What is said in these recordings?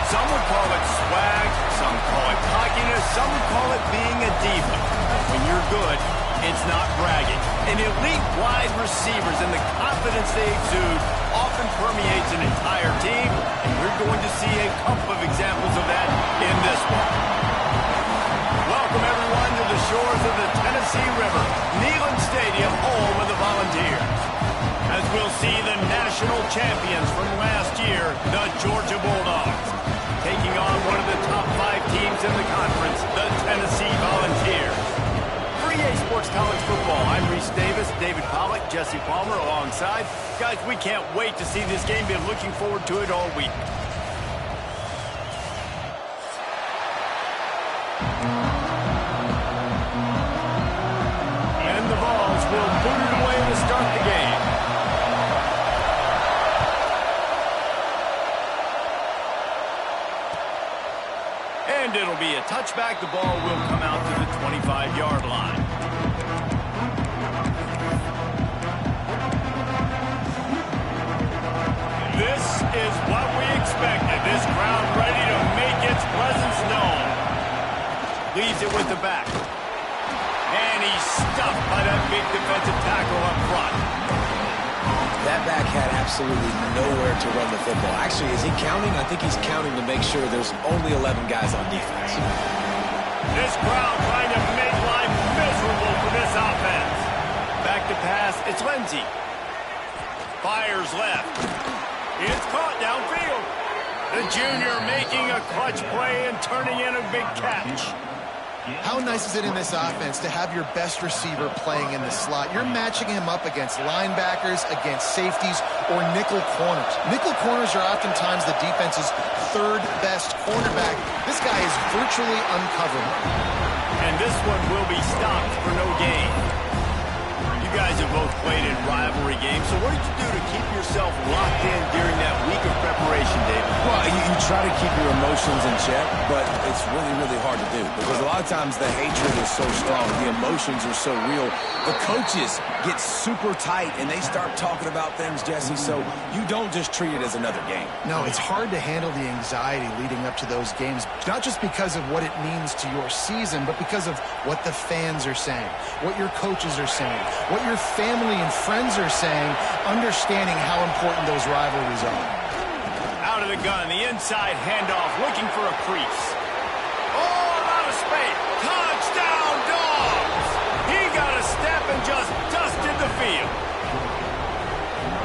Some would call it swag, some call it cockiness, some would call it being a diva. When you're good, it's not bragging. And elite wide receivers and the confidence they exude often permeates an entire team, and we're going to see a couple of examples of that in this one. Welcome, everyone, to the shores of the Tennessee River, Neyland Stadium, home of the Volunteers. As we'll see the national champions from last year, the Georgia Bulldogs, taking on one of the top 5 teams in the conference, the Tennessee Volunteers. For EA Sports College Football, I'm Reese Davis, David Pollack, Jesse Palmer alongside. Guys, we can't wait to see this game. Been looking forward to it all week. And the Vols will boot it away to start the game. And it'll be a touchback. The ball will come out to the 25-yard line. This is what we expected. This crowd ready to make its presence known. Leaves it with the back. And he's stuffed by that big defensive tackle up front. That back had absolutely nowhere to run the football. Actually, is he counting? I think he's counting to make sure there's only 11 guys on defense. This crowd trying to make life miserable for this offense. Back to pass, it's Lindsey. Fires left. It's caught downfield. The junior making a clutch play and turning in a big catch. How nice is it in this offense to have your best receiver playing in the slot? You're matching him up against linebackers, against safeties, or nickel corners. Nickel corners are oftentimes the defense's third best cornerback. This guy is virtually uncoverable. And this one will be stopped for no gain. You guys have both played in rivalry games, so what did you do to keep yourself locked in during that week of preparation, David? Well, you try to keep your emotions in check, but it's really, really hard to do because a lot of times the hatred is so strong, the emotions are so real. The coaches get super tight and they start talking about things, Jesse, so you don't just treat it as another game. No, it's hard to handle the anxiety leading up to those games, not just because of what it means to your season, but because of what the fans are saying, what your coaches are saying, what your family and friends are saying, understanding how important those rivalries are. Out of the gun, the inside handoff, looking for a crease. Oh, out of space. Touchdown, Dogs! He got a step and just dusted the field.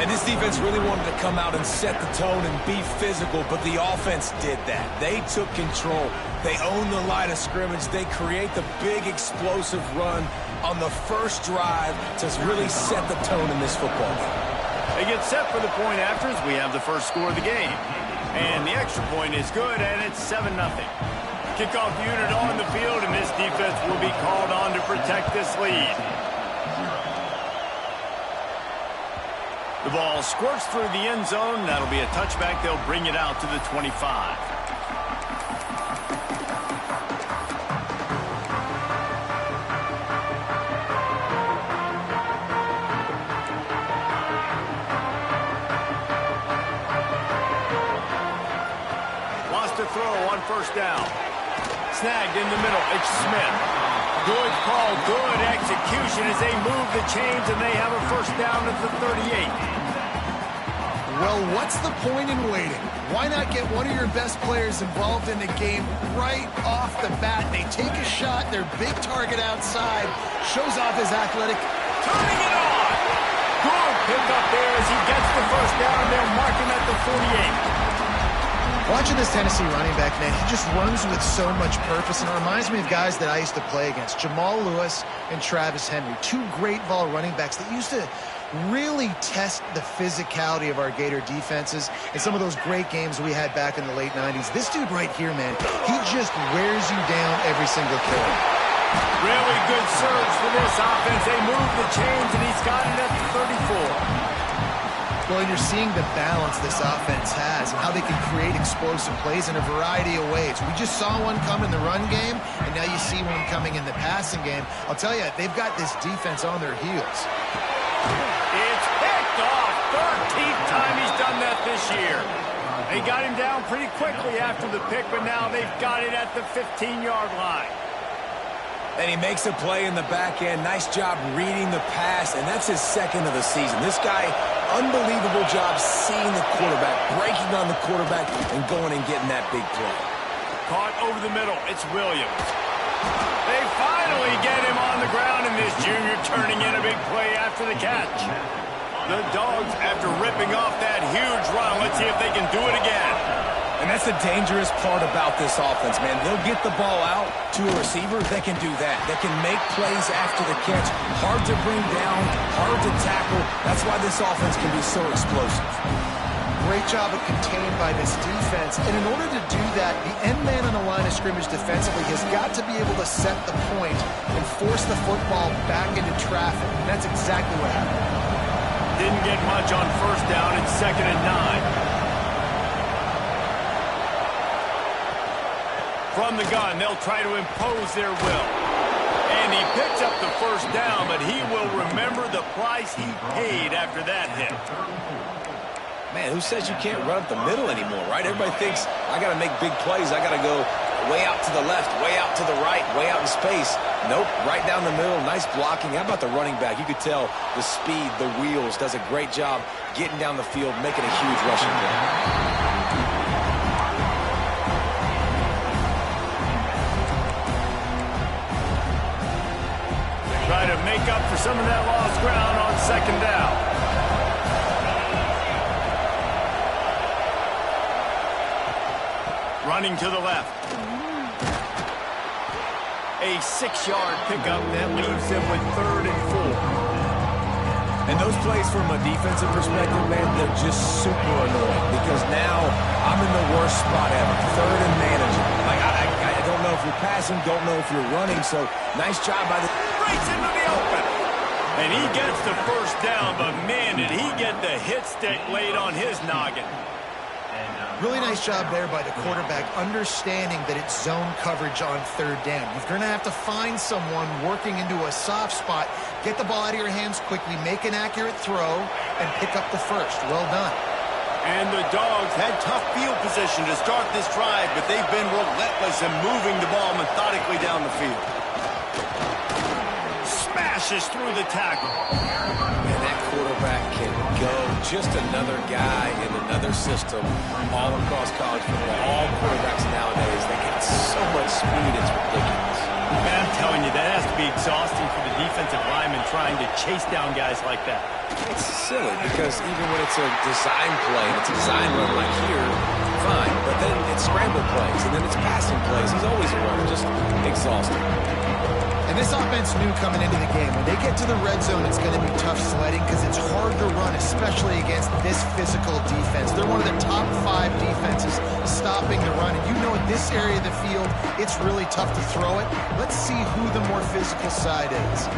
And this defense really wanted to come out and set the tone and be physical, but the offense did that. They took control. They owned the line of scrimmage. They create the big explosive run on the first drive to really set the tone in this football game. They get set for the point afters. We have the first score of the game. And the extra point is good, and it's 7-0. Kickoff unit on the field, and this defense will be called on to protect this lead. The ball squirts through the end zone. That'll be a touchback. They'll bring it out to the 25. throw on first down. Snagged in the middle. It's Smith. Good call, good execution as they move the chains, and they have a first down at the 38. Well, what's the point in waiting? Why not get one of your best players involved in the game right off the bat? They take a shot, their big target outside, shows off his athletic. Turning it on! Good pick up there as he gets the first down. They'll mark him at the 48. Watching this Tennessee running back, man, he just runs with so much purpose, and it reminds me of guys that I used to play against, Jamal Lewis and Travis Henry, two great vol running backs that used to really test the physicality of our Gator defenses in some of those great games we had back in the late 90s. This dude right here, man, he just wears you down every single carry. Really good surge for this offense. They move the chains, and he's got it at the 34. Well, and you're seeing the balance this offense has and how they can create explosive plays in a variety of ways. We just saw one come in the run game, and now you see one coming in the passing game. I'll tell you, they've got this defense on their heels. It's picked off. 13th time he's done that this year. They got him down pretty quickly after the pick, but now they've got it at the 15-yard line. And he makes a play in the back end. Nice job reading the pass, and that's his second of the season. This guy, unbelievable job seeing the quarterback, breaking on the quarterback, and going and getting that big play. Caught over the middle. It's Williams. They finally get him on the ground, and this junior turning in a big play after the catch. The Dogs, after ripping off that huge run, let's see if they can do it again. And that's the dangerous part about this offense, man. They'll get the ball out to a receiver. They can do that. They can make plays after the catch. Hard to bring down, hard to tackle. That's why this offense can be so explosive. Great job of contained by this defense. And in order to do that, the end man on the line of scrimmage defensively has got to be able to set the point and force the football back into traffic. And that's exactly what happened. Didn't get much on first down. It's 2nd and 9. From the gun, they'll try to impose their will. And he picks up the first down, but he will remember the price he paid after that hit. Man, who says you can't run up the middle anymore, right? Everybody thinks, I got to make big plays. I got to go way out to the left, way out to the right, way out in space. Nope, right down the middle. Nice blocking. How about the running back? You could tell the speed, the wheels, does a great job getting down the field, making a huge rushing play. Try to make up for some of that lost ground on 2nd down. Running to the left. A 6-yard pickup that leaves them with 3rd and 4. And those plays from a defensive perspective, man, they're just super annoying because now I'm in the worst spot ever. 3rd and manageable. Like, I don't know if you're passing, don't know if you're running, so nice job by the... Race into the open. And he gets the first down, but man, did he get the hit stick laid on his noggin. Really nice job there by the quarterback, understanding that it's zone coverage on 3rd down. You're going to have to find someone working into a soft spot, get the ball out of your hands quickly, make an accurate throw, and pick up the first. Well done. And the Dogs had tough field position to start this drive, but they've been relentless in moving the ball methodically down the field. Smashes through the tackle. And that quarterback can go. Just another guy in another system all across college football. All quarterbacks nowadays, they get so much speed, it's ridiculous. Man, I'm telling you, that has to be exhausting for the defensive lineman trying to chase down guys like that. It's silly because even when it's a design play, it's a design run like here, fine. But then it's scramble plays, and then it's passing plays. He's always a runner, just exhausting. And this offense knew coming into the game, when they get to the red zone, it's going to be tough sledding because it's hard to run, especially against this physical defense. They're one of the top 5 defenses stopping the run. And you know in this area of the field, it's really tough to throw it. Let's see who the more physical side is.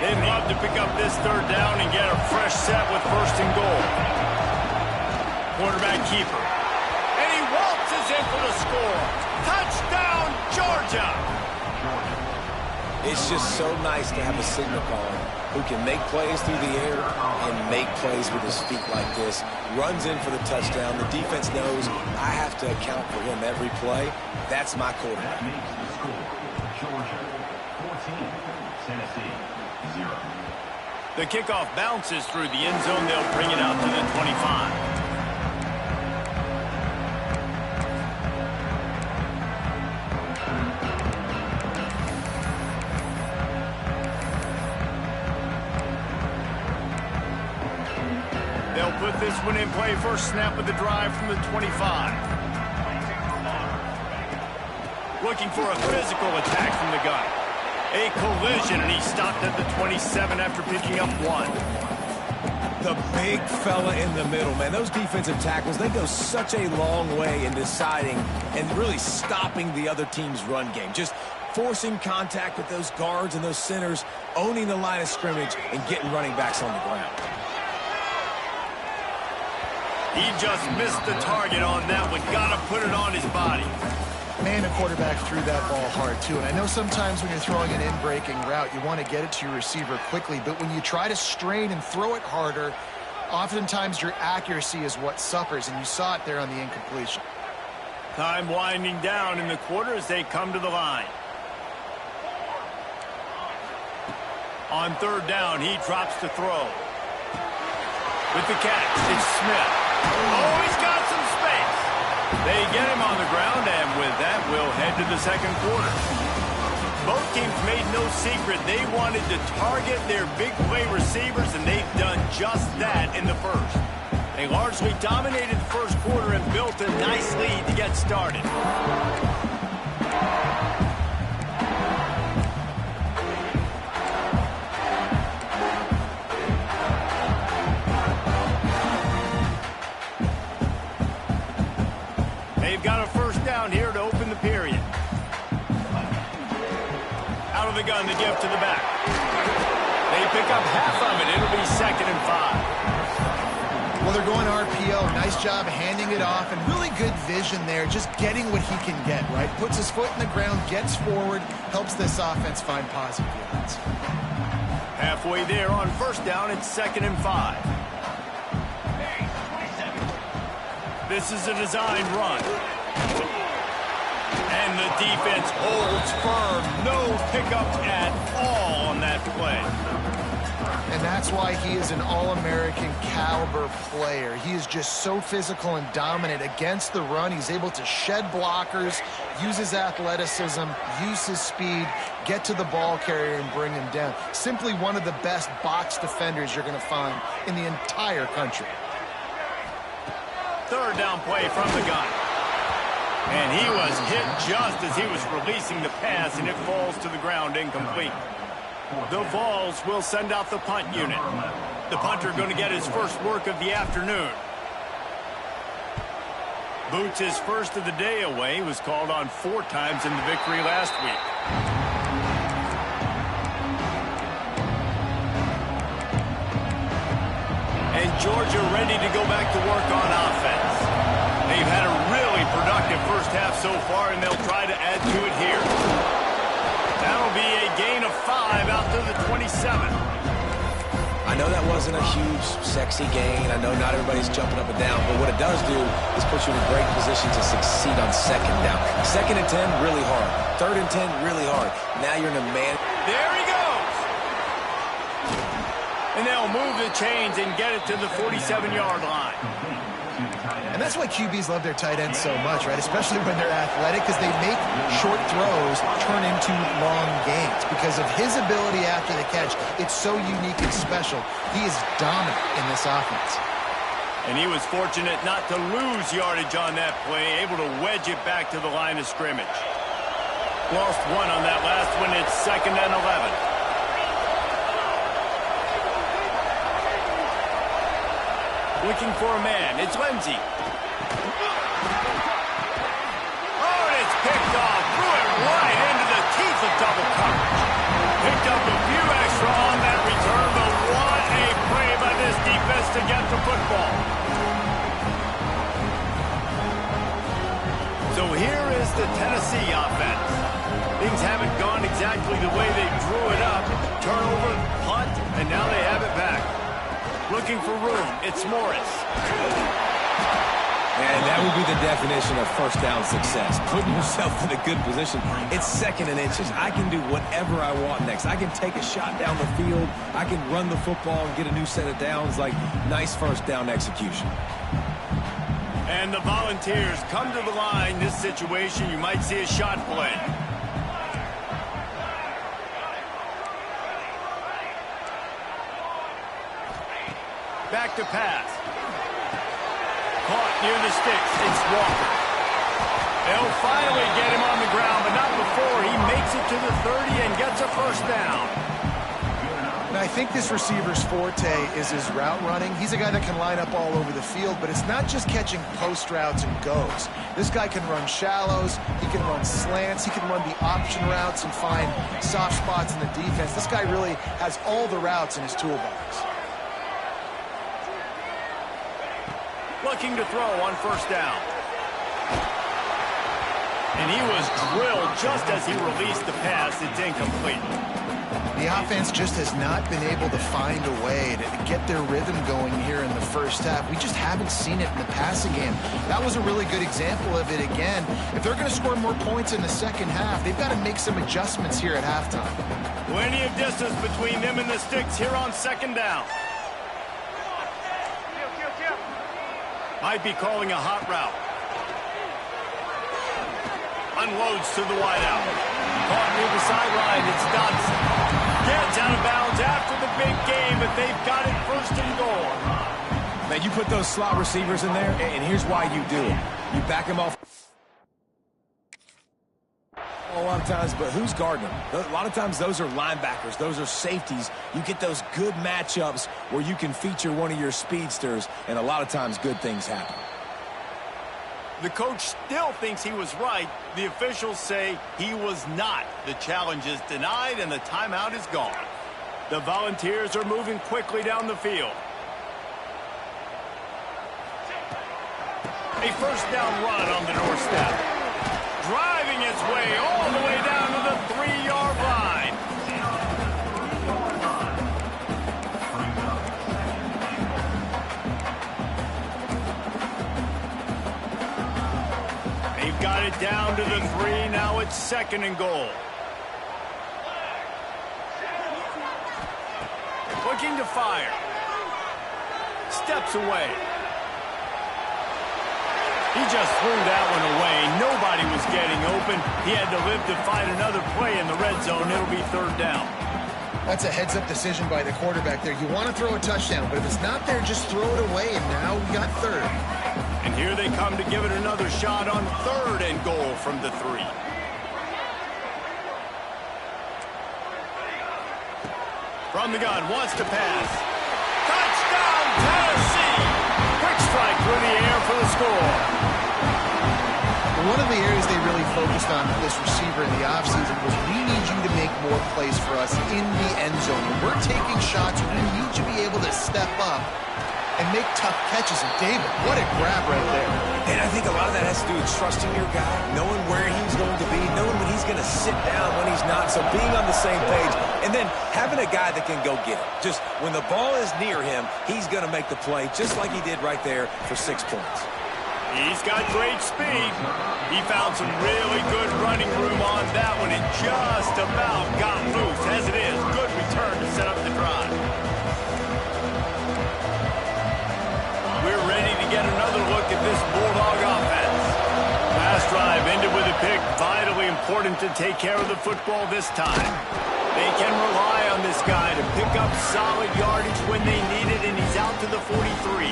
They'd love to pick up this 3rd down and get a fresh set with 1st and goal. Quarterback keeper. And he waltzes in for the score. Touchdown, Georgia! It's just so nice to have a signal caller who can make plays through the air and make plays with his feet like this. Runs in for the touchdown. The defense knows I have to account for him every play. That's my quarterback. Georgia 14, Tennessee 0. The kickoff bounces through the end zone. They'll bring it out to the 25. They'll put this one in play. First snap of the drive from the 25. Looking for a physical attack from the gun. A collision, and he stopped at the 27 after picking up 1. The big fella in the middle, man. Those defensive tackles, they go such a long way in deciding and really stopping the other team's run game. Just forcing contact with those guards and those centers, owning the line of scrimmage, and getting running backs on the ground. He just missed the target on that one. Got to put it on his body. Man, the quarterback threw that ball hard, too. And I know sometimes when you're throwing an in-breaking route, you want to get it to your receiver quickly. But when you try to strain and throw it harder, oftentimes your accuracy is what suffers. And you saw it there on the incompletion. Time winding down in the quarter as they come to the line. On third down, he drops to throw. With the catch, it's Smith. Oh, he's got some space. They get him on the ground, and with that, we'll head to the second quarter. Both teams made no secret. They wanted to target their big play receivers, and they've done just that in the first. They largely dominated the first quarter and built a nice lead to get started. Got a first down here to open the period. Out of the gun to give to the back. They pick up half of it. It'll be 2nd and 5. Well, they're going RPO. Nice job handing it off, and really good vision there, just getting what he can get, right? Puts his foot in the ground, gets forward, helps this offense find positive yards. Halfway there on first down, it's 2nd and 5. This is a designed run. And the defense holds firm. No pickup at all on that play. And that's why he is an All-American caliber player. He is just so physical and dominant against the run. He's able to shed blockers, use his athleticism, use his speed, get to the ball carrier and bring him down. Simply one of the best box defenders you're going to find in the entire country. Third down play from the gun. And he was hit just as he was releasing the pass, and it falls to the ground incomplete. The Vols will send out the punt unit. The punter going to get his first work of the afternoon. Boots his first of the day away. He was called on 4 times in the victory last week. And Georgia ready to go back to work on offense. They've had a really productive first half so far, and they'll try to add to it here. That'll be a gain of 5 out to the 27. I know that wasn't a huge, sexy gain. I know not everybody's jumping up and down, but what it does do is put you in a great position to succeed on second down. 2nd and 10, really hard. 3rd and 10, really hard. Now you're in a man. There he goes. And they'll move the chains and get it to the 47-yard line. And that's why QBs love their tight ends so much, right? Especially when they're athletic, because they make short throws turn into long gains. Because of his ability after the catch, it's so unique and special. He is dominant in this offense. And he was fortunate not to lose yardage on that play, able to wedge it back to the line of scrimmage. Lost 1 on that last one. It's 2nd and 11. Looking for a man. It's Lindsey. Oh, and it's picked off. Threw it right into the teeth of double coverage. Picked up a few extra on that return, but what a play by this defense to get the football. So here is the Tennessee offense. Things haven't gone exactly the way they drew it up. Turnover, punt, and now they have it back. Looking for room. It's Morris. And that would be the definition of first down success. Putting yourself in a good position. It's 2nd and inches. I can do whatever I want next. I can take a shot down the field. I can run the football and get a new set of downs. Like, nice first down execution. And the Volunteers come to the line. This situation, you might see a shot play. Back to pass. Caught near the sticks. It's Walker. They'll finally get him on the ground, but not before he makes it to the 30 and gets a first down. And I think this receiver's forte is his route running. He's a guy that can line up all over the field, but it's not just catching post routes and goes. This guy can run shallows, he can run slants, he can run the option routes and find soft spots in the defense. This guy really has all the routes in his toolbox. Looking to throw on first down. And he was drilled just as he released the pass. It's incomplete. The offense just has not been able to find a way to get their rhythm going here in the first half. We just haven't seen it in the passing game. That was a really good example of it again. If they're going to score more points in the second half, they've got to make some adjustments here at halftime. Plenty of distance between them and the sticks here on second down. Might be calling a hot route. Unloads to the wideout. Caught near the sideline. It's Dodson. Gets out of bounds after the big game, but they've got it 1st and goal. Man, you put those slot receivers in there, and here's why you do it. You back them off a lot of times, but who's guarding them? A lot of times those are linebackers. Those are safeties. You get those good matchups where you can feature one of your speedsters, and a lot of times good things happen. The coach still thinks he was right. The officials say he was not. The challenge is denied, and the timeout is gone. The Volunteers are moving quickly down the field. A first down run on the doorstep. Driving his way all the way down to the 3-yard line. They've got it down to the 3. Now it's 2nd and goal. Looking to fire. Steps away. He just threw that one away. Nobody was getting open. He had to live to fight another play in the red zone. It'll be 3rd down. That's a heads-up decision by the quarterback there. You want to throw a touchdown, but if it's not there, just throw it away, and now we got 3rd. And here they come to give it another shot on 3rd and goal from the 3. From the gun, wants to pass. Touchdown, Tennessee! Quick strike through the air for the score. One of the areas they really focused on with this receiver in the offseason was we need you to make more plays for us in the end zone. When we're taking shots, we need you to be able to step up and make tough catches. And David, what a grab right there. And I think a lot of that has to do with trusting your guy, knowing where he's going to be, knowing when he's going to sit down, when he's not. So being on the same page, and then having a guy that can go get it. Just when the ball is near him, he's going to make the play, just like he did right there for 6 points. He's got great speed. He found some really good running room on that one and just about got loose. As it is, good return to set up the drive. We're ready to get another look at this Bulldog offense. Last drive ended with a pick. Vitally important to take care of the football this time. They can rely on this guy to pick up solid yardage when they need it, and he's out to the 43.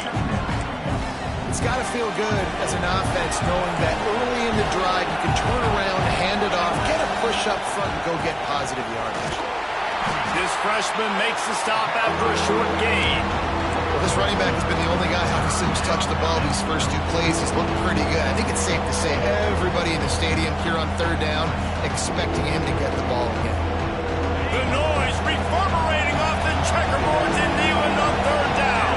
It's got to feel good as an offense knowing that early in the drive you can turn around, hand it off, get a push up front, and go get positive yardage. This freshman makes the stop after a short gain. Well, this running back has been the only guy who's touched the ball these first 2 plays. He's looking pretty good. I think it's safe to say everybody in the stadium here on 3rd down expecting him to get the ball again. The noise reverberating off the checkerboards in Neyland on 3rd down.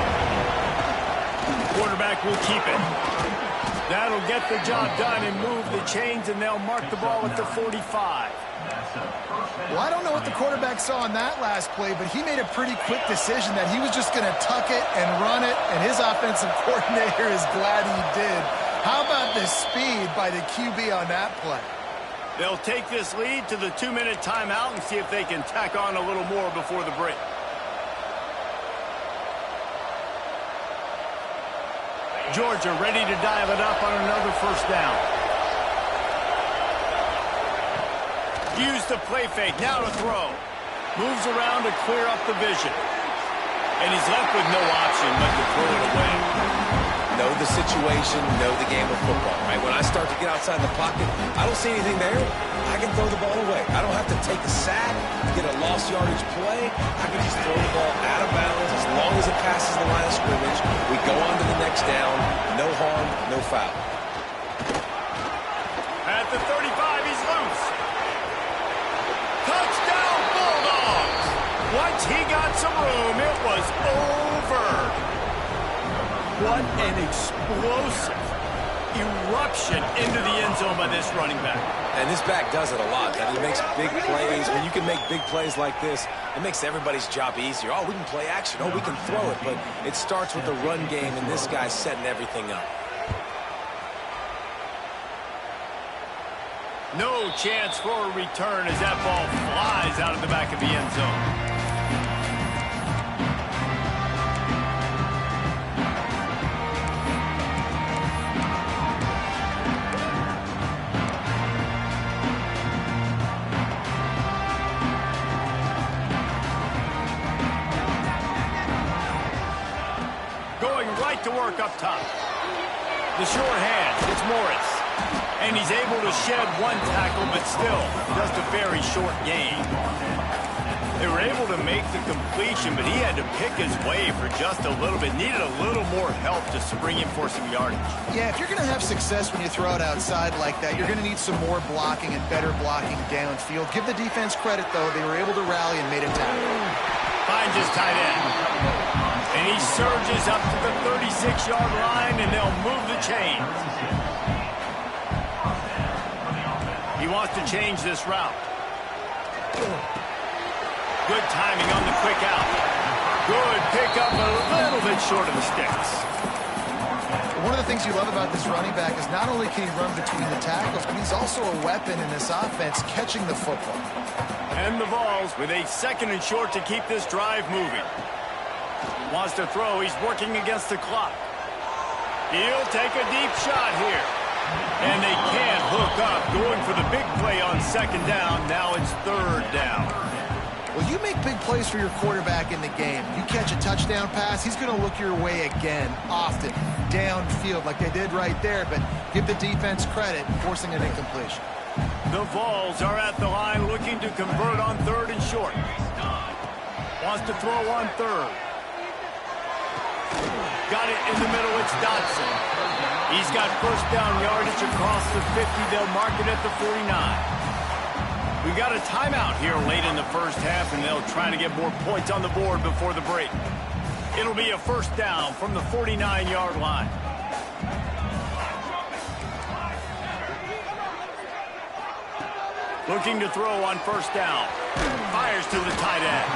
Quarterback will keep it. That'll get the job done and move the chains, and they'll mark the ball at the 45. Well, I don't know what the quarterback saw in that last play, but he made a pretty quick decision that he was just going to tuck it and run it, and his offensive coordinator is glad he did. How about the speed by the QB on that play? They'll take this lead to the 2-minute timeout and see if they can tack on a little more before the break. Georgia ready to dial it up on another first down. Use the play fake, now to throw. Moves around to clear up the vision. And he's left with no option but to throw it away. Know the situation, know the game of football, right? When I start to get outside the pocket, I don't see anything there. I can throw the ball away. I don't have to take a sack, get a lost yardage play. I can just throw the ball out of bounds as long as it passes the line of scrimmage. We go on to the next down. No harm, no foul. At the 35, he's loose. Touchdown, Bulldogs! Once he got some room, it was over. What an explosive eruption into the end zone by this running back. And this back does it a lot. He makes big plays. When you can make big plays like this, it makes everybody's job easier. Oh, we can play action. Oh, we can throw it. But it starts with the run game, and this guy's setting everything up. No chance for a return as that ball flies out of the back of the end zone. To work up top. The short hand, it's Morris. And he's able to shed one tackle, but still, just a very short gain. They were able to make the completion, but he had to pick his way for just a little bit. Needed a little more help to spring him for some yardage. Yeah, if you're going to have success when you throw it outside like that, you're going to need some more blocking and better blocking downfield. Give the defense credit, though. They were able to rally and made a tackle. Finds his tight end. And he surges up to the 36-yard line, and they'll move the chains. He wants to change this route. Good timing on the quick out. Good pickup, a little bit short of the sticks. One of the things you love about this running back is not only can he run between the tackles, but he's also a weapon in this offense, catching the football. And the Vols with a 2nd and short to keep this drive moving. Wants to throw. He's working against the clock. He'll take a deep shot here. And they can't hook up. Going for the big play on 2nd down. Now it's 3rd down. Well, you make big plays for your quarterback in the game. You catch a touchdown pass, he's going to look your way again, often, downfield like they did right there. But give the defense credit, forcing an incompletion. The Vols are at the line looking to convert on 3rd and short. Wants to throw on 3rd. Got it in the middle, it's Dotson. He's got 1st down yardage across the 50. They'll mark it at the 49. We got a timeout here late in the first half, and they'll try to get more points on the board before the break. It'll be a 1st down from the 49-yard line. Looking to throw on 1st down. Fires to the tight end.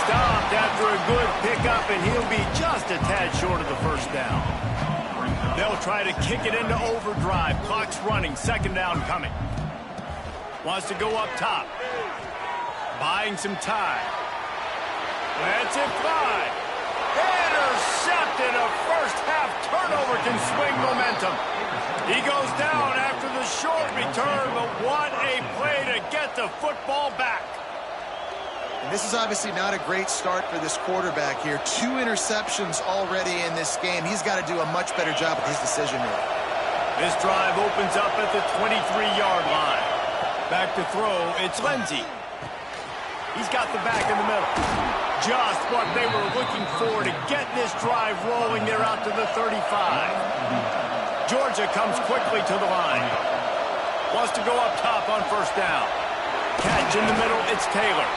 Stopped after a good pickup, and he'll be just a tad short of the 1st down. They'll try to kick it into overdrive. Clock's running. 2nd down coming. Wants to go up top. Buying some time. Lets it fly. Intercepted. A first-half turnover can swing momentum. He goes down after the short return, but what a play to get the football back. And this is obviously not a great start for this quarterback here. 2 interceptions already in this game. He's got to do a much better job with his decision-making. This drive opens up at the 23-yard line. Back to throw, it's Lindsey. He's got the back in the middle. Just what they were looking for to get this drive rolling. They're out to the 35. Georgia comes quickly to the line. Wants to go up top on 1st down. Catch in the middle, it's Taylor.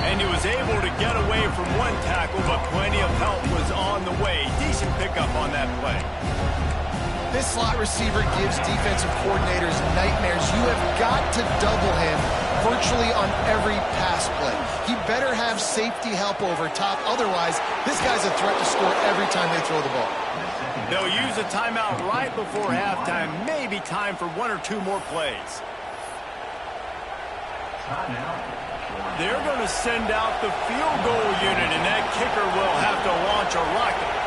And he was able to get away from one tackle, but plenty of help was on the way. Decent pickup on that play. This slot receiver gives defensive coordinators nightmares. You have got to double him virtually on every pass play. He better have safety help over top. Otherwise, this guy's a threat to score every time they throw the ball. They'll use a timeout right before halftime. Maybe time for 1 or 2 more plays. They're going to send out the field goal unit, and that kicker will have to launch a rocket.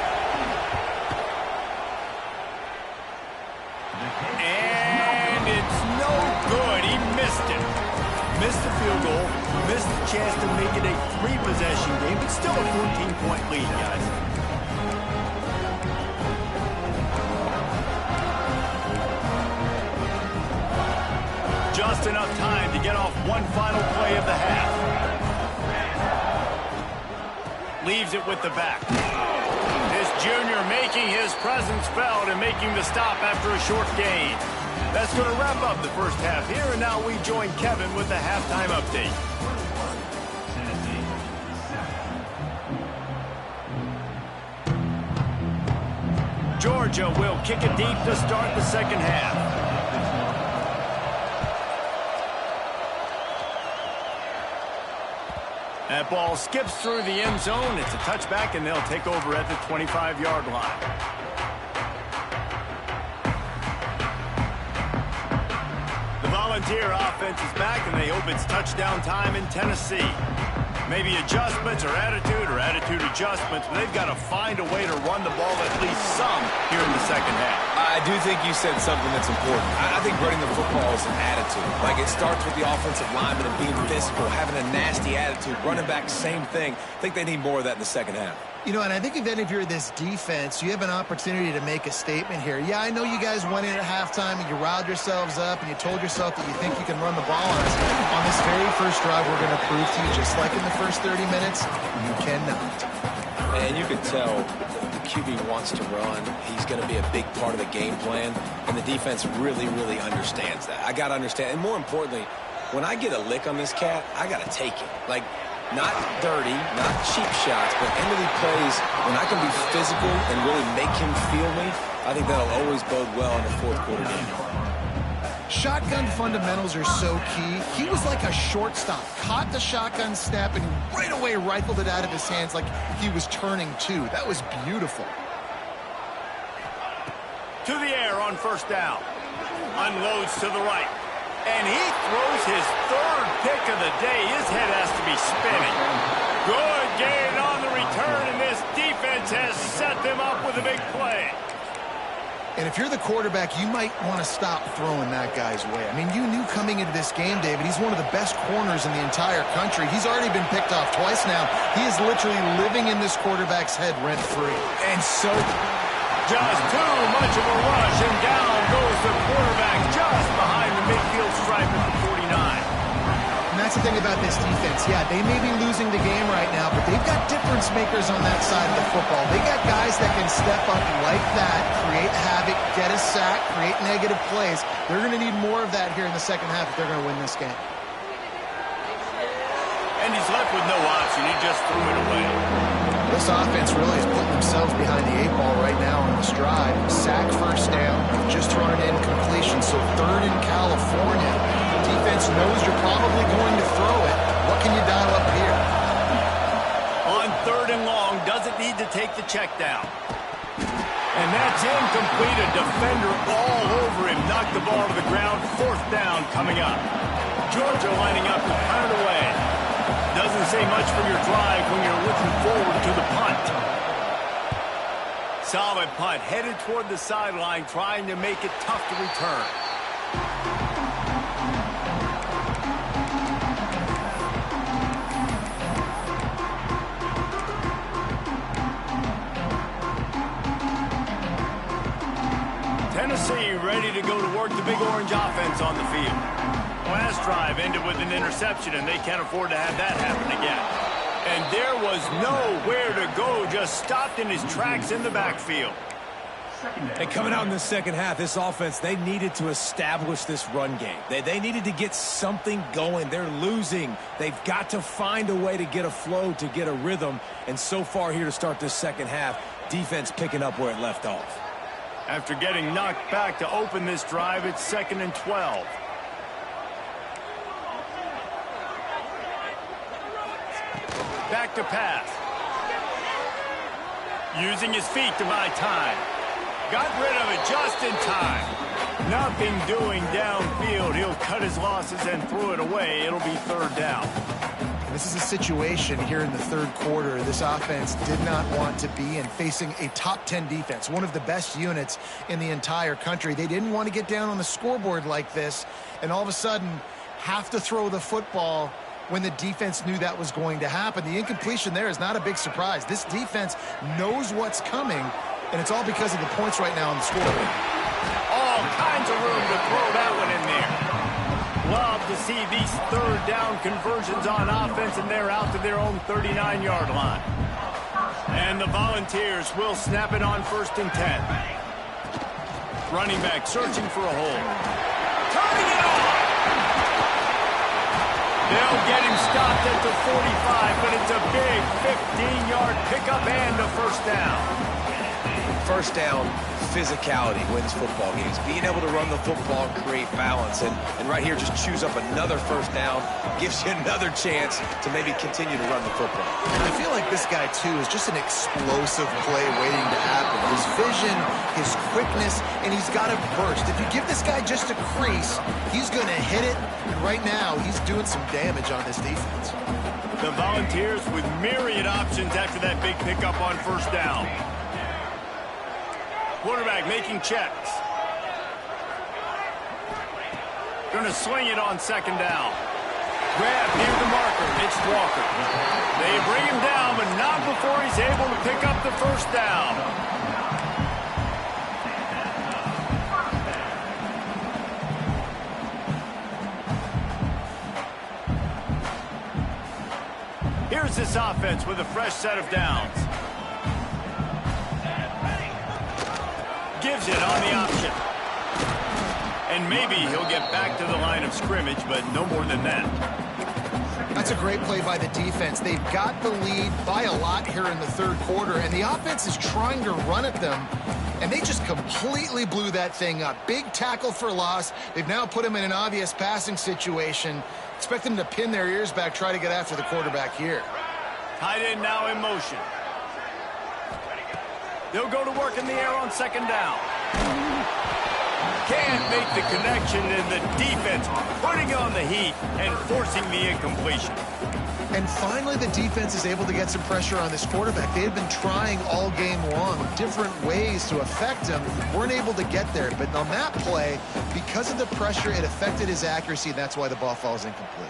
And it's no good. He missed it. Missed the field goal, missed the chance to make it a 3-possession game, but still a 14-point lead, guys. Just enough time to get off one final play of the half. Leaves it with the back. This junior making his presence felt and making the stop after a short gain. That's going to wrap up the first half here, and now we join Kevin with the halftime update. Georgia will kick it deep to start the second half. That ball skips through the end zone. It's a touchback, and they'll take over at the 25-yard line. The Volunteer offense is back, and they hope it's touchdown time in Tennessee. Maybe adjustments or attitude adjustments, but they've got to find a way to run the ball at least some here in the second half. I do think you said something that's important. I think running the football is an attitude. Like, it starts with the offensive lineman and being physical, having a nasty attitude. Running back, same thing. I think they need more of that in the second half. You know, and I think if you're this defense, you have an opportunity to make a statement here. Yeah, I know you guys went in at halftime and you riled yourselves up and you told yourself that you think you can run the ball on us. On this very first drive, we're going to prove to you, just like in the first 30 minutes, you cannot. And you can tell the QB wants to run. He's going to be a big part of the game plan, and the defense really, really understands that. I got to understand, and more importantly, when I get a lick on this cat, I got to take it. Like, not dirty, not cheap shots, but end-of-the plays, when I can be physical and really make him feel me, I think that'll always bode well in a fourth-quarter game. Shotgun fundamentals are so key. He was like a shortstop, caught the shotgun snap, and right away rifled it out of his hands like he was turning two. That was beautiful. To the air on first down. Unloads to the right. And he throws his third pick of the day. His head has to be spinning. Good gain on the return, and this defense has set them up with a big play. And if you're the quarterback, you might want to stop throwing that guy's way. I mean, you knew coming into this game, David, he's one of the best corners in the entire country. He's already been picked off twice now. He is literally living in this quarterback's head rent-free. And so just too much of a rush, and down goes the quarterback just behind the midfield stripe at the 49. And that's the thing about this defense. Yeah, they may be losing the game right now, but they've got difference makers on that side of the football. They got guys that can step up like that, create havoc, get a sack, create negative plays. They're going to need more of that here in the second half if they're going to win this game. And he's left with no option. He just threw it away. This offense really is putting themselves behind the 8-ball right now on this drive. Sack first down, just thrown an incompletion, so third in California. The defense knows you're probably going to throw it. What can you dial up here? On third and long, doesn't need to take the check down. And that's incomplete. A defender all over him. Knocked the ball to the ground. Fourth down coming up. Georgia lining up to punt it away. Doesn't say much for your drive when you're looking forward to the punt. Solid punt, headed toward the sideline, trying to make it tough to return. Tennessee ready to go to work the Big Orange offense on the field. Last drive ended with an interception, and they can't afford to have that happen again. And there was nowhere to go, just stopped in his tracks in the backfield. And coming out in the second half, this offense, they needed to establish this run game. They needed to get something going. They're losing. They've got to find a way to get a flow, to get a rhythm. And so far here to start this second half, defense picking up where it left off. After getting knocked back to open this drive, it's 2nd and 12. Back to pass. Using his feet to buy time. Got rid of it just in time. Nothing doing downfield. He'll cut his losses and throw it away. It'll be 3rd down. This is a situation here in the 3rd quarter this offense did not want to be in, facing a top 10 defense, one of the best units in the entire country. They didn't want to get down on the scoreboard like this and all of a sudden have to throw the football when the defense knew that was going to happen. The incompletion there is not a big surprise. This defense knows what's coming, and it's all because of the points right now on the scoreboard. All kinds of room to throw that one in there. Love to see these 3rd down conversions on offense, and they're out to their own 39-yard line. And the Volunteers will snap it on 1st and 10. Running back searching for a hole. Turning it on! They'll get him stopped at the 45, but it's a big 15-yard pickup and a 1st down. 1st down, physicality wins football games. Being able to run the football and create balance. And right here, just choose up another 1st down. Gives you another chance to maybe continue to run the football. I feel like this guy, too, is just an explosive play waiting to happen. His vision, his quickness, and he's got a burst. If you give this guy just a crease, he's going to hit it. And right now, he's doing some damage on this defense. The Volunteers with myriad options after that big pickup on 1st down. Quarterback making checks. Going to swing it on 2nd down. Grab near the marker. It's Walker. They bring him down, but not before he's able to pick up the 1st down. Here's this offense with a fresh set of downs. Gives it on the option. And maybe he'll get back to the line of scrimmage, but no more than that. That's a great play by the defense. They've got the lead by a lot here in the 3rd quarter, and the offense is trying to run at them, and they just completely blew that thing up. Big tackle for loss. They've now put him in an obvious passing situation. Expect them to pin their ears back, try to get after the quarterback here. Tight end now in motion. They'll go to work in the air on 2nd down. Can't make the connection, and the defense putting on the heat and forcing the incompletion. And finally, the defense is able to get some pressure on this quarterback. They had been trying all game long different ways to affect him. Weren't able to get there. But on that play, because of the pressure, it affected his accuracy, and that's why the ball falls incomplete.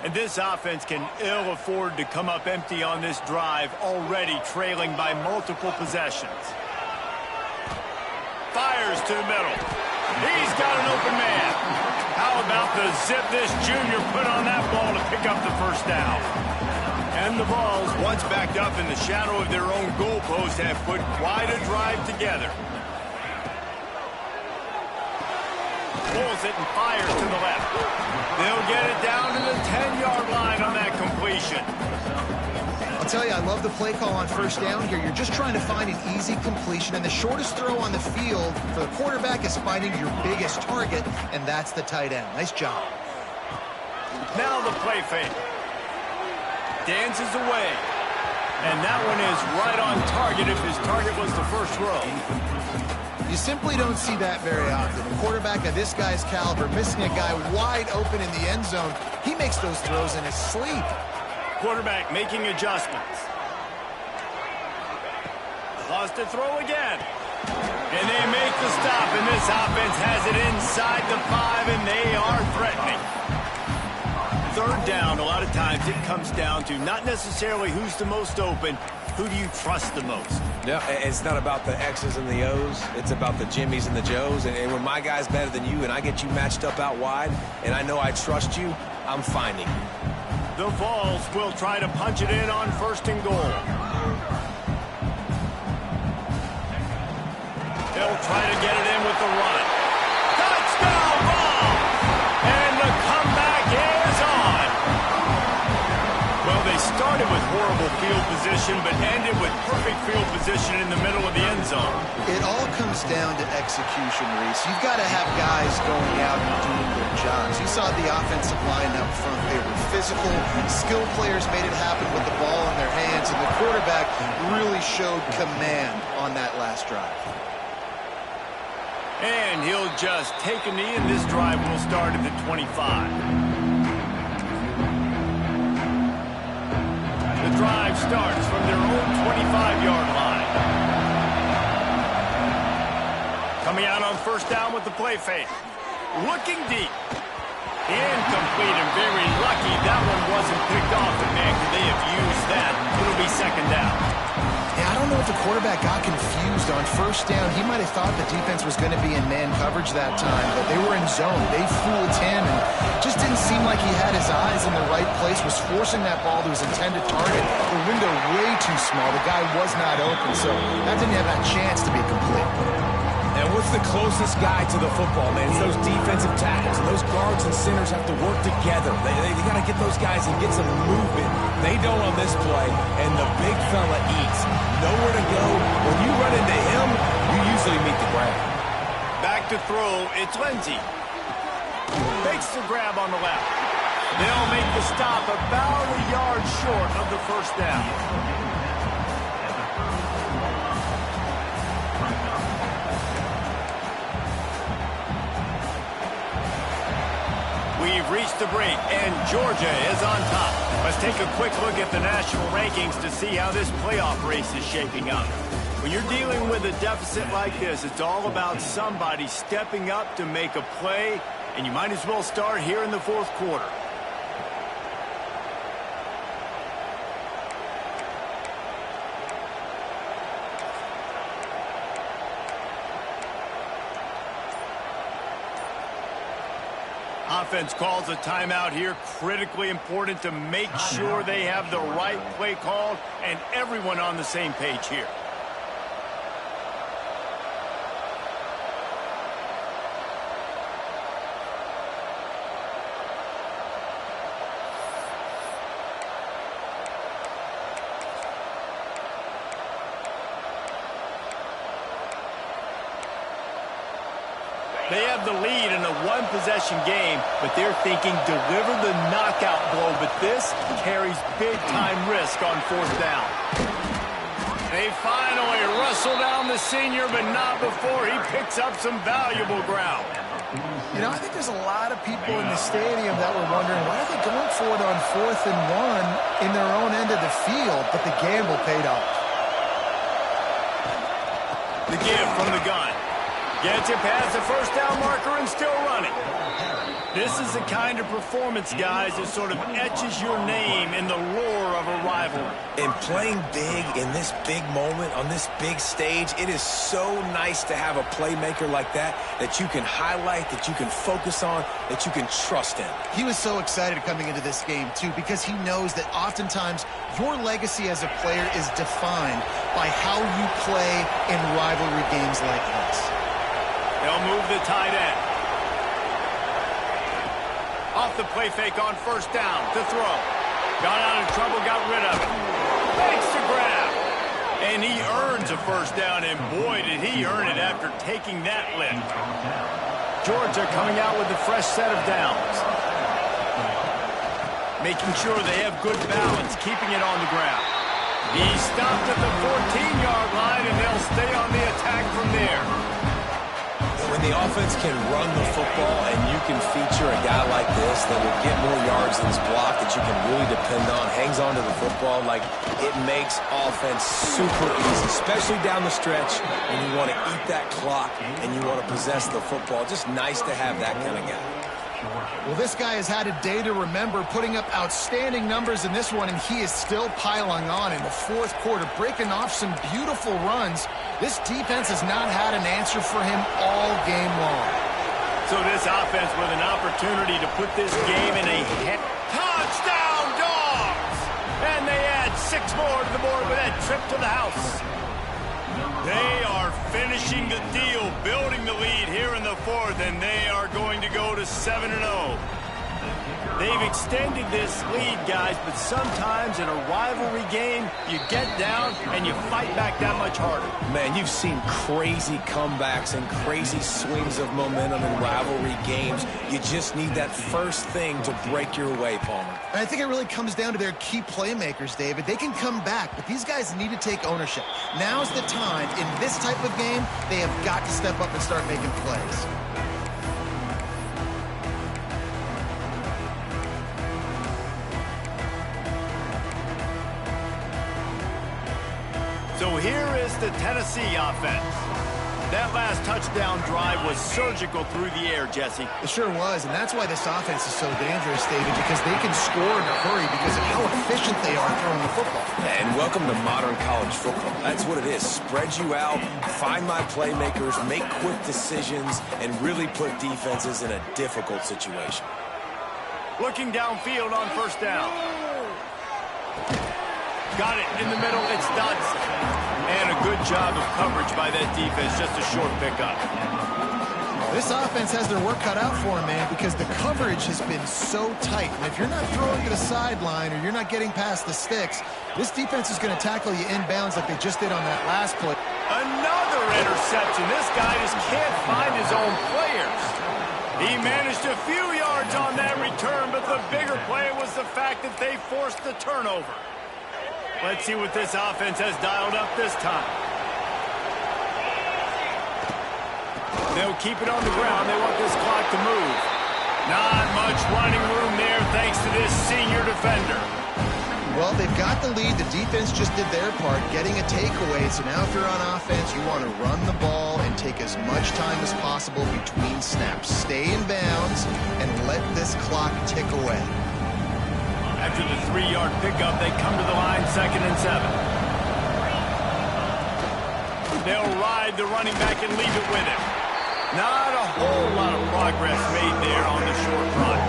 And this offense can ill afford to come up empty on this drive, already trailing by multiple possessions. Fires to the middle. He's got an open man. How about the zip this junior put on that ball to pick up the 1st down? And the Vols, once backed up in the shadow of their own goalpost, have put quite a drive together. Pulls it and fires to the left. They'll get it down to the 10-yard line on that completion. I'll tell you, I love the play call on 1st down here. You're just trying to find an easy completion, and the shortest throw on the field for the quarterback is finding your biggest target, and that's the tight end. Nice job. Now the play fake. Dances away. And that one is right on target if his target was the 1st row. You simply don't see that very often. A quarterback of this guy's caliber missing a guy wide open in the end zone. He makes those throws in his sleep. Quarterback making adjustments. Lost to throw again. And they make the stop, and this offense has it inside the 5, and they are threatening. 3rd down, a lot of times it comes down to not necessarily who's the most open, who do you trust the most? Yeah, it's not about the X's and the O's. It's about the Jimmys and the Joes. And when my guy's better than you and I get you matched up out wide and I know I trust you, I'm finding you. The Vols will try to punch it in on 1st and goal. They'll try to get it in with the run. Touchdown ball! And the comeback is on. Well, they started with horrible field position, but ended with perfect field position in the middle of the end zone. It all comes down to execution, Reese. You've got to have guys going out and doing their jobs. You saw the offensive line up front. They were physical. Skilled players made it happen with the ball in their hands, and the quarterback really showed command on that last drive. And he'll just take a knee, and this drive will start at the 25. The drive starts from their own 25-yard line. Coming out on first down with the play fake. Looking deep. Incomplete, and very lucky that one wasn't picked off. And man, could they have used that? It'll be second down. Yeah, I don't know if the quarterback got confused on first down. He might have thought the defense was going to be in man coverage that time, but they were in zone. They fooled him, and just didn't seem like he had his eyes in the right place, was forcing that ball to his intended target. The window way too small. The guy was not open, so that didn't have that chance to be complete. And what's the closest guy to the football, man? It's those defensive tackles, and those guards and centers have to work together. They got to get those guys and get some movement. They don't on this play, and the big fella eats. Nowhere to go. When you run into him, you usually meet the ground. Back to throw, it's Lindsey. Makes the grab on the left. They'll make the stop about a yard short of the first down. We've reached the break, and Georgia is on top. Let's take a quick look at the national rankings to see how this playoff race is shaping up. When you're dealing with a deficit like this, it's all about somebody stepping up to make a play, and you might as well start here in the fourth quarter. Offense calls a timeout here. Critically important to make sure they have the right play called and everyone on the same page here. They have the lead in a one-possession game, but they're thinking deliver the knockout blow, but this carries big-time risk on fourth down. They finally wrestle down the senior, but not before he picks up some valuable ground. You know, I think there's a lot of people in the stadium that were wondering, why are they going for it on 4th and 1 in their own end of the field? But the gamble paid off. The give from the gun. Gets it past the first down marker and still running. This is the kind of performance, guys, that sort of etches your name in the lore of a rivalry. And playing big in this big moment, on this big stage, it is so nice to have a playmaker like that you can highlight, that you can focus on, that you can trust in. He was so excited coming into this game, too, because he knows that oftentimes your legacy as a player is defined by how you play in rivalry games like this. They'll move the tight end. Off the play fake on first down to throw. Got out of trouble, got rid of it. Makes the grab. And he earns a first down, and boy, did he earn it after taking that lift. Georgia coming out with a fresh set of downs. Making sure they have good balance, keeping it on the ground. He stopped at the 14-yard line, and they'll stay on the attack from there. When the offense can run the football and you can feature a guy like this that will get more yards than his block, that you can really depend on, hangs on to the football, like, it makes offense super easy, especially down the stretch when you want to eat that clock and you want to possess the football. Just nice to have that kind of guy. Well, this guy has had a day to remember, putting up outstanding numbers in this one, and he is still piling on in the fourth quarter, breaking off some beautiful runs. This defense has not had an answer for him all game long. So this offense with an opportunity to put this game in a touchdown, Dogs! And they add 6 more to the board with that trip to the house. They are finishing the deal, building the lead here in the fourth, and they are going to go to 7-0. They've extended this lead, guys, but sometimes in a rivalry game, you get down and you fight back that much harder. Man, you've seen crazy comebacks and crazy swings of momentum in rivalry games. You just need that first thing to break your way, Palmer. And I think it really comes down to their key playmakers, David. They can come back, but these guys need to take ownership. Now's the time. In this type of game, they have got to step up and start making plays. So here is the Tennessee offense. That last touchdown drive was surgical through the air, Jesse. It sure was, and that's why this offense is so dangerous, David, because they can score in a hurry because of how efficient they are throwing the football. And welcome to modern college football. That's what it is. Spread you out, find my playmakers, make quick decisions, and really put defenses in a difficult situation. Looking downfield on first down. Got it in the middle. It's Dodson. And a good job of coverage by that defense. Just a short pickup. This offense has their work cut out for them, man, because the coverage has been so tight. And if you're not throwing to the sideline or you're not getting past the sticks, this defense is going to tackle you inbounds like they just did on that last play. Another interception. This guy just can't find his own players. He managed a few yards on that return, but the bigger play was the fact that they forced the turnover. Let's see what this offense has dialed up this time. They'll keep it on the ground. They want this clock to move. Not much running room there thanks to this senior defender. Well, they've got the lead. The defense just did their part, getting a takeaway. So now if you're on offense, you want to run the ball and take as much time as possible between snaps. Stay in bounds and let this clock tick away. After the 3-yard pickup, they come to the line 2nd and 7. They'll ride the running back and leave it with him. Not a whole lot of progress made there on the short run.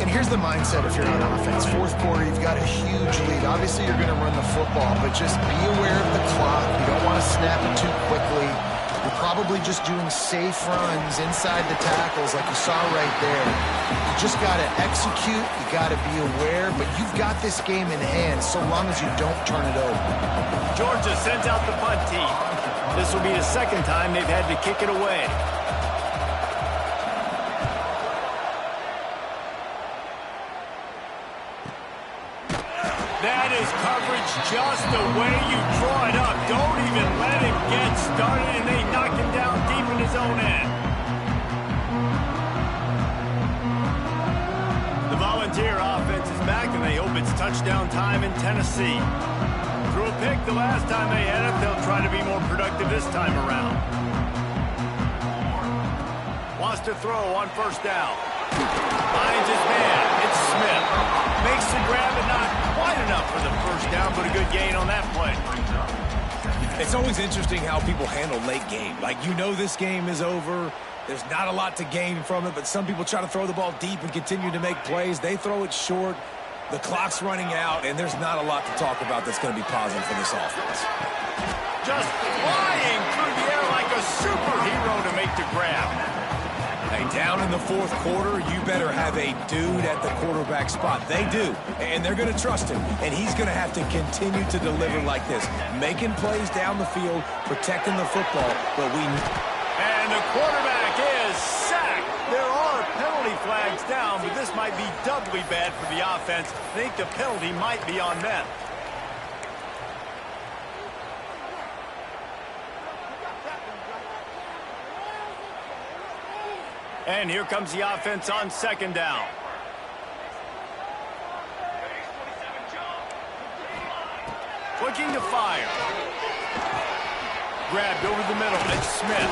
And here's the mindset if you're on offense. Fourth quarter, you've got a huge lead. Obviously, you're going to run the football, but just be aware of the clock. You don't want to snap it too quickly. You're probably just doing safe runs inside the tackles like you saw right there. You just got to execute. You got to be aware, but you've got this game in hand so long as you don't turn it over. Georgia sends out the punt team. This will be the second time they've had to kick it away. That is coverage just the way you draw it up. Don't even let him get started, and they knock him down deep in his own end. The Volunteer offense is back, and they hope it's touchdown time in Tennessee. Threw a pick the last time they had it. They'll try to be more productive this time around. Wants to throw on first down. Finds his man. It's Smith. Makes the grab, and not quite enough for the first down, but a good gain on that play. It's always interesting how people handle late game. Like, you know this game is over. There's not a lot to gain from it, but some people try to throw the ball deep and continue to make plays. They throw it short. The clock's running out, and there's not a lot to talk about that's going to be positive for this offense. Just flying through the air like a superhero to make the grab. Hey, down in the fourth quarter, you better have a dude at the quarterback spot. They do, and they're going to trust him, and he's going to have to continue to deliver like this, making plays down the field, protecting the football, but we... And the quarterback is sacked. There are penalty flags down, but this might be doubly bad for the offense. I think the penalty might be on them. And here comes the offense on second down. Looking to fire. Grabbed over the middle. It's Smith.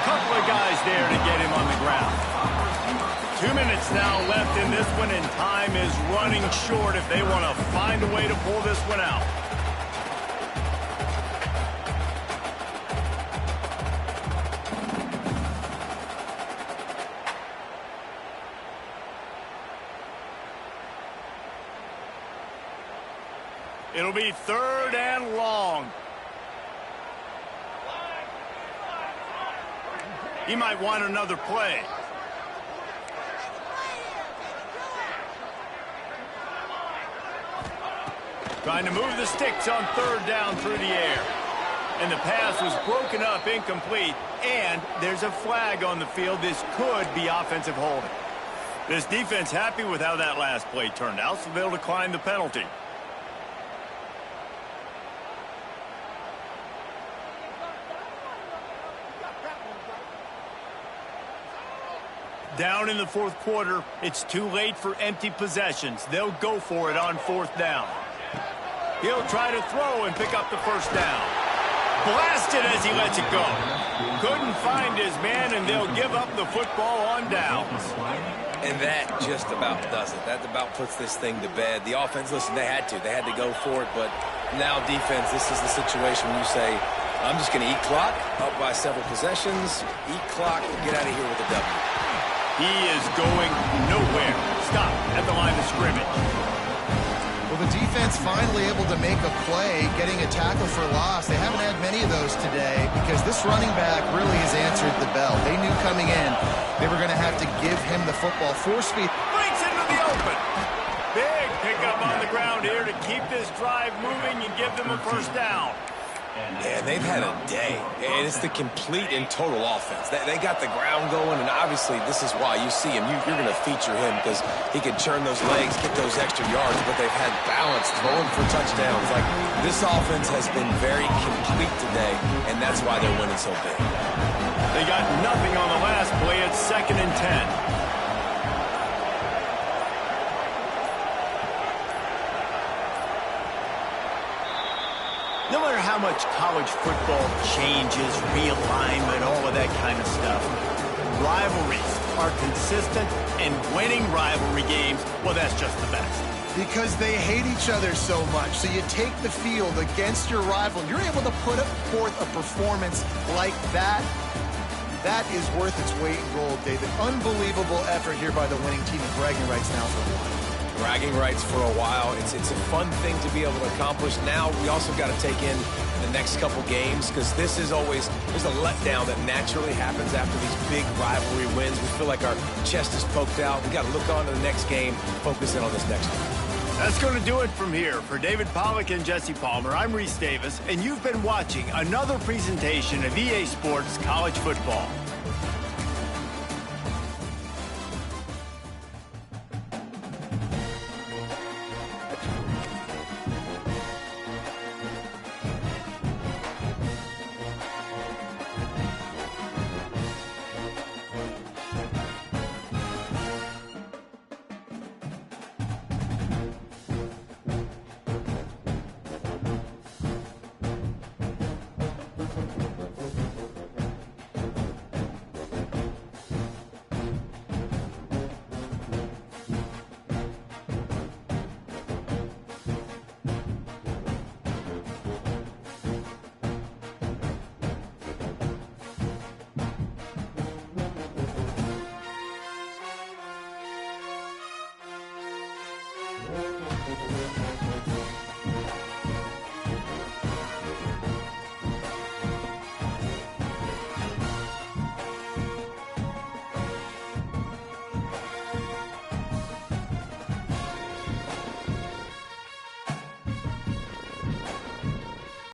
Couple of guys there to get him on the ground. 2 minutes now left in this one, and time is running short if they want to find a way to pull this one out. It'll be 3rd and long. He might want another play. Trying to move the sticks on third down through the air. And the pass was broken up, incomplete, and there's a flag on the field. This could be offensive holding. This defense happy with how that last play turned out, so they'll decline the penalty. Down in the fourth quarter, it's too late for empty possessions. They'll go for it on fourth down. He'll try to throw and pick up the first down. Blasted as he lets it go. Couldn't find his man, and they'll give up the football on downs. And that just about does it. That about puts this thing to bed. The offense, listen, they had to. They had to go for it, but now defense, this is the situation when you say, I'm just going to eat clock, up by several possessions, eat clock, and get out of here with a W. He is going nowhere. Stop at the line of scrimmage. Well, the defense finally able to make a play, getting a tackle for loss. They haven't had many of those today because this running back really has answered the bell. They knew coming in they were going to have to give him the football. Force speed. Breaks into the open. Big pickup on the ground here to keep this drive moving and give them a first down. Yeah, they've had a day, and it's the complete and total offense. They got the ground going, and obviously this is why you see him. You're going to feature him because he can churn those legs, get those extra yards, but they've had balance, throwing for touchdowns. Like, this offense has been very complete today, and that's why they're winning so big. They got nothing on the last play. It's 2nd and 10. No matter how much college football changes, realignment, all of that kind of stuff, rivalries are consistent, and winning rivalry games, well, that's just the best. Because they hate each other so much. So you take the field against your rival. You're able to put forth a performance like that. That is worth its weight in gold, David. Unbelievable effort here by the winning team, and bragging rights now for a while. Bragging rights for a while. It's a fun thing to be able to accomplish. Now we also got to take in the next couple games because this is always, there's a letdown that naturally happens after these big rivalry wins. We feel like our chest is poked out. We got to look on to the next game, focus in on this next one. That's going to do it from here. For David Pollack and Jesse Palmer, I'm Reese Davis, and you've been watching another presentation of EA Sports College Football.